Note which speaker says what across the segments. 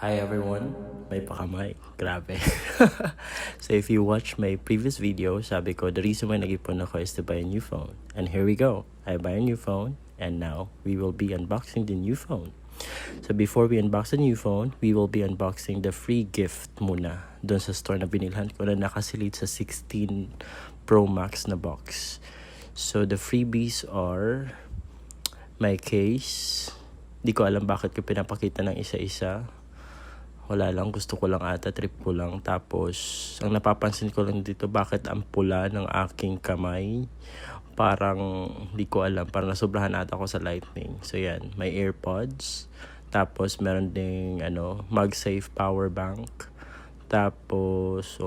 Speaker 1: Hi everyone, may pakamay. Grabe. So if you watch my previous video, sabi ko the reason why nag-ipon ako is to buy a new phone. And here we go. I buy a new phone and now we will be unboxing the new phone. So before we unbox the new phone, we will be unboxing the free gift muna doon sa store na binilhan ko na nakasilid sa 16 Pro Max na box. So the freebies are my case. Di ko alam bakit ko pinapakita ng isa-isa. Wala lang, gusto ko lang ata, trip ko lang. Tapos, ang napapansin ko lang dito, bakit ang pula ng aking kamay? Parang, di ko alam, parang nasobrahan ata ako sa lightning. So yan, may AirPods. Tapos, meron ding, MagSafe power bank. Tapos,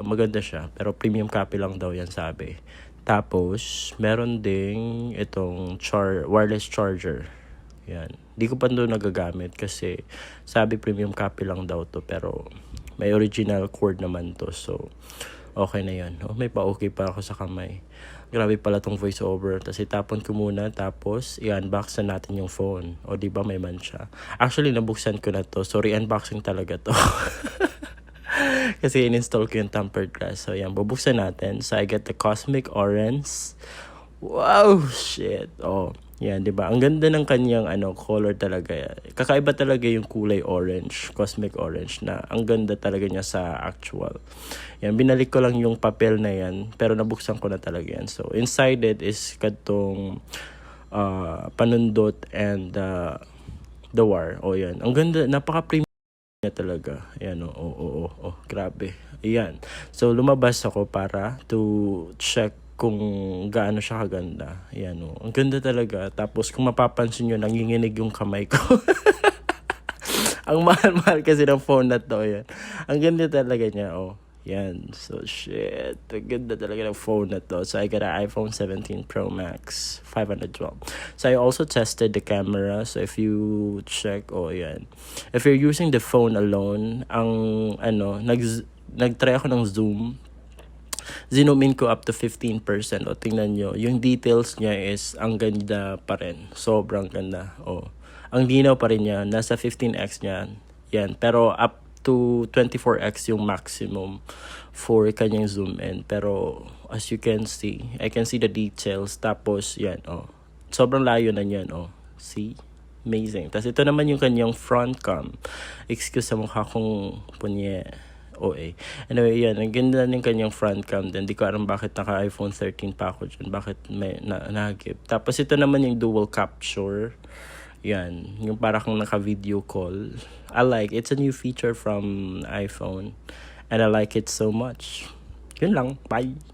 Speaker 1: maganda siya. Pero premium copy lang daw yan, sabi. Tapos, meron ding itong wireless charger. Yan. Di ko pa doon nagagamit kasi sabi premium copy lang daw to, pero may original cord naman to. So, okay na yan. Oh, may pa-okay pa ako sa kamay. Grabe pala tong voiceover. Tapos itapon ko muna, tapos i-unbox na natin yung phone. O di ba may mancha? Actually, nabuksan ko na to. So, re-unboxing talaga to. Kasi in-install ko yung tempered glass. So, yan. Bubuksan natin. So, I get the Cosmic Orange. Wow! Shit. Oh. Yan, 'di ba? Ang ganda ng kanyang color talaga. Kakaiba talaga yung kulay orange, cosmic orange na ang ganda talaga niya sa actual. Yan, binalik ko lang yung papel na yan, pero nabuksan ko na talaga yan. So, inside it is katong panundot and the wire. Oh, yan. Ang ganda, napaka-premium niya talaga. Ayan, oh, grabe. Ayan. So, lumabas ako para to check kung gaano siya kaganda. Ayan, oh. Ang ganda talaga. Tapos kung mapapansin nyo, nanginginig yung kamay ko. Ang mahal-mahal kasi ng phone na to. Yan. Ang ganda talaga niya. Oh. Yan. So, shit. Ang ganda talaga ng phone na to. So, I got an iPhone 17 Pro Max 512. So, I also tested the camera. So, if you check, yan. If you're using the phone alone, nag-try ako ng zoom. Zoom in ko up to 15%. O, tingnan nyo. Yung details niya is ang ganda pa rin. Sobrang ganda. O, ang linaw pa rin niya. Nasa 15x niya. Yan. Pero up to 24x yung maximum for kanyang zoom in. Pero as you can see, I can see the details. Tapos, yan. O, sobrang layo na yan. O, see? Amazing. Tapos ito naman yung kanyang front cam. Excuse sa mukha kong punye. Anyway, yan. Ang ganda ng kanyang front cam. Then, di ko alam bakit naka-iPhone 13 pa ako dyan. Bakit may nahagip. Tapos, ito naman yung dual capture. Yan. Yung para kang naka-video call. I like. It's a new feature from iPhone. And I like it so much. Yun lang. Bye!